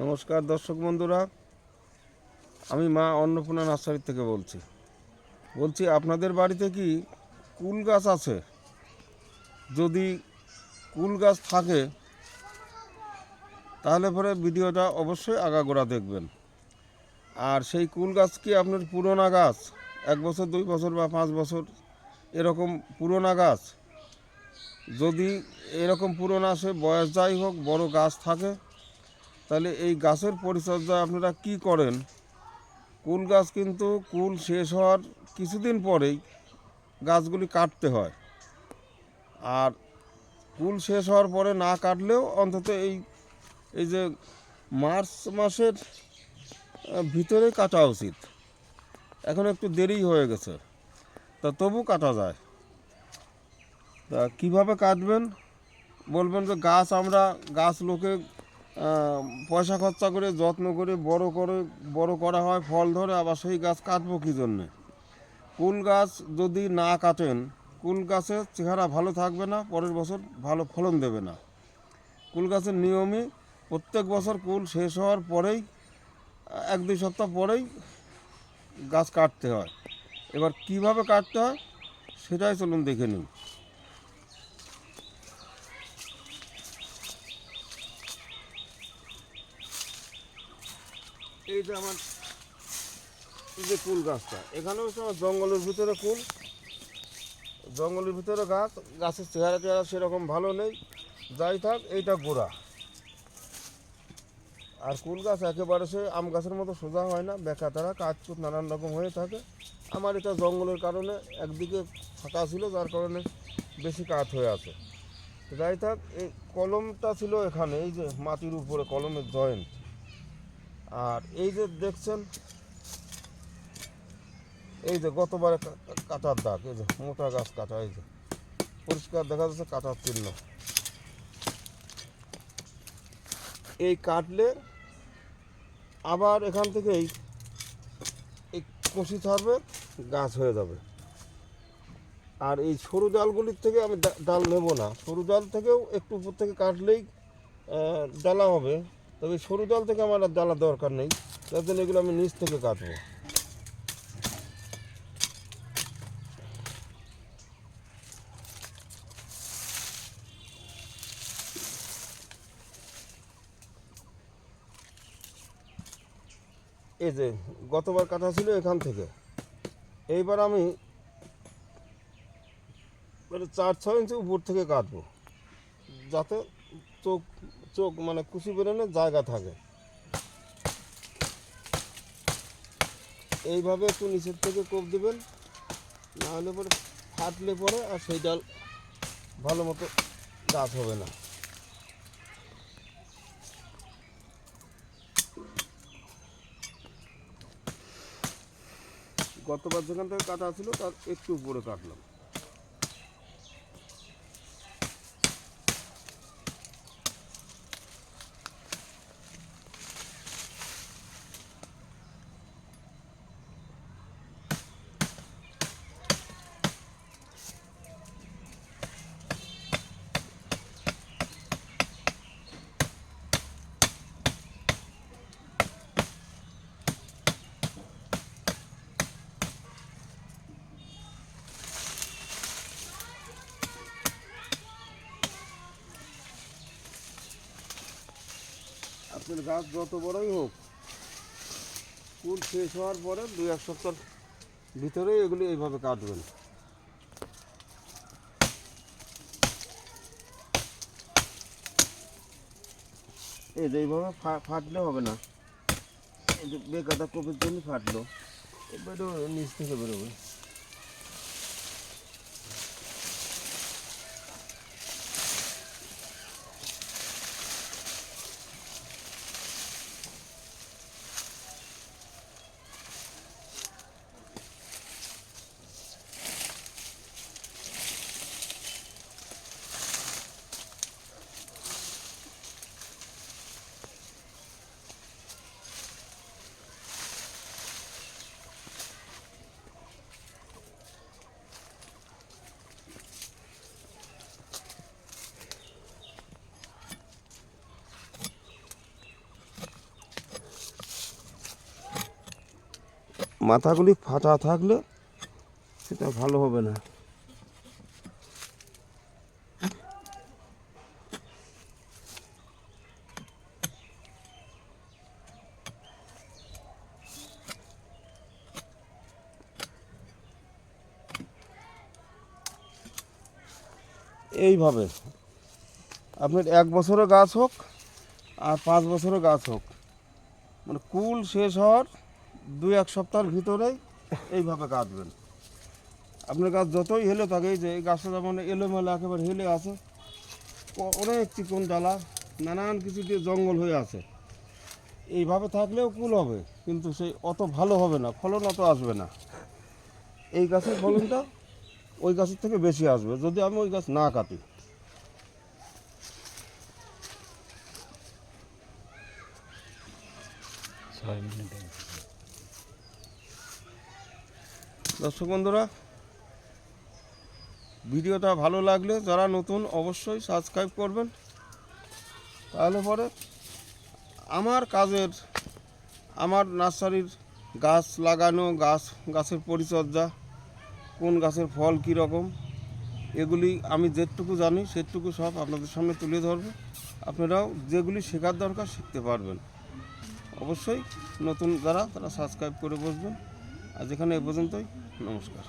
নমস্কার দর্শক বন্ধুরা, আমি মা অন্নপূর্ণা নার্সারি থেকে বলছি আপনাদের বাড়িতে কি কুল গাছ আছে? যদি কুল গাছ থাকে তাহলে পরে ভিডিওটা অবশ্যই আগাগোড়া দেখবেন। আর সেই কুল গাছ কি আপনার পুরোনো গাছ, 1 বছর 2 বছর বা 5 বছর এরকম পুরোনো গাছ? যদি এরকম পুরোনো আসে, বয়স যাই হোক, বড় গাছ থাকে, তাহলে এই গাছের পরিচর্যা আপনারা কি করেন? কুল গাছ কিন্তু কুল শেষ হওয়ার কিছুদিন পরেই গাছগুলি কাটতে হয়। আর কুল শেষ হওয়ার পরে না কাটলেও অন্তত এই যে মার্চ মাসের ভিতরে কাটা উচিত। এখন একটু দেরি হয়ে গেছে, তা তবু কাটা যায়। তা কীভাবে কাটবেন বলবেন যে গাছ লোকে পয়সা খরচা করে যত্ন করে বড় করা হয়, ফল ধরে, আবার সেই গাছ কাটবো কী জন্যে? কুল গাছ যদি না কাটেন, কুল গাছের চেহারা ভালো থাকবে না, পরের বছর ভালো ফলন দেবে না। কুল গাছের নিয়মই প্রত্যেক বছর কুল শেষ হওয়ার পরেই 1-2 সপ্তাহ পরেই গাছ কাটতে হয়। এবার কিভাবে কাটতে হয় সেটাই চলুন দেখে নিন। এই যে আমার যে কুল গাছটা, এখানেও আমার জঙ্গলের ভিতরে কুল, জঙ্গলের ভিতরে গাছের চেহারা সেরকম ভালো নেই, যাই থাক, এইটা গোড়া। আর কুল গাছ একেবারে সে আম গাছের মতো সোজা হয় না, বেঁকা তারা কাঠকুট নানান রকম হয়ে থাকে। আমার এটা জঙ্গলের কারণে একদিকে ফাঁকা ছিল, যার কারণে বেশি কাঠ হয়ে আছে। যাই থাক, এই কলমটা ছিল এখানে, এই যে মাটির উপরে কলমের জয়েন্ট। আর এই যে দেখছেন, এই যে গতবারে কাটার দাগ, এই যে মোটা গাছ কাটা, এই যে পরিষ্কার দেখা যাচ্ছে কাটার চিহ্ন। এই কাটলে আবার এখান থেকেই এই কষি ছাড়বে, গাছ হয়ে যাবে। আর এই সরু ডালগুলির থেকে আমি ডাল নেব না, সরু ডাল থেকেও একটু উপর থেকে কাটলেই ডালা হবে, তবে সরু ডাল থেকে আমার আর ডালা দরকার নেই, তার জন্য এগুলো আমি নিচ থেকে কাটবো। এই যে গতবার কাটা ছিল এখান থেকে, এইবার আমি 4-6 ইঞ্চি উপর থেকে কাটবো, যাতে চোখ মানে কুচি বেরোনোর জায়গা থাকে। এইভাবে একটু নিচের থেকে কোপ দেবেন, নাহলে পরে ফাটলে পরে আর সেই ডাল ভালো মতো গাছ হবে না। গতবার যেখান থেকে কাটা ছিল তার একটু উপরে কাটলাম। আপনার গাছ যত বড়ই হোক, কুল শেষ হওয়ার পরে 2-1 সপ্তাহ ভিতরেই এগুলি এইভাবে কাটবেন। এই যে এইভাবে ফাটলে হবে না, এই যে বেকাদা কপির জন্য ফাটলো, এবারে নিচ থেকে বেরোবে। মাথাগুলি ফাটা থাকলে সেটা ভালো হবে না। এইভাবে আপনার 1 বছরের গাছ হোক আর 5 বছরের গাছ হোক, মানে কুল শেষ হওয়ার 2-1 সপ্তাহের ভিতরেই এইভাবে কাটবেন। আপনার গাছ যতই হেলে থাকে, এই যে এই গাছটা যেমন এলোমেলো একেবারে হেলে আছে, অনেক চিকন ডালা, নানান কিছু দিয়ে জঙ্গল হয়ে আছে, এইভাবে থাকলেও কুল হবে, কিন্তু সেই অত ভালো হবে না, ফলন অত আসবে না। এই গাছের ফলনটা ওই গাছের থেকে বেশি আসবে যদি আমি ওই গাছ না কাটি। দর্শক বন্ধুরা, ভিডিওটা ভালো লাগলে যারা নতুন অবশ্যই সাবস্ক্রাইব করবেন, তাহলে পরে আমার কাজের, আমার নার্সারির গাছ লাগানো, গাছের পরিচর্যা, কোন গাছের ফল কী রকম, এগুলি আমি যেটুকু জানি সেটুকু সব আপনাদের সামনে তুলে ধরবো। আপনারাও যেগুলি শেখার দরকার শিখতে পারবেন। অবশ্যই নতুন যারা তারা সাবস্ক্রাইব করে বসবেন। আজ এখানে এ পর্যন্তই, নমস্কার।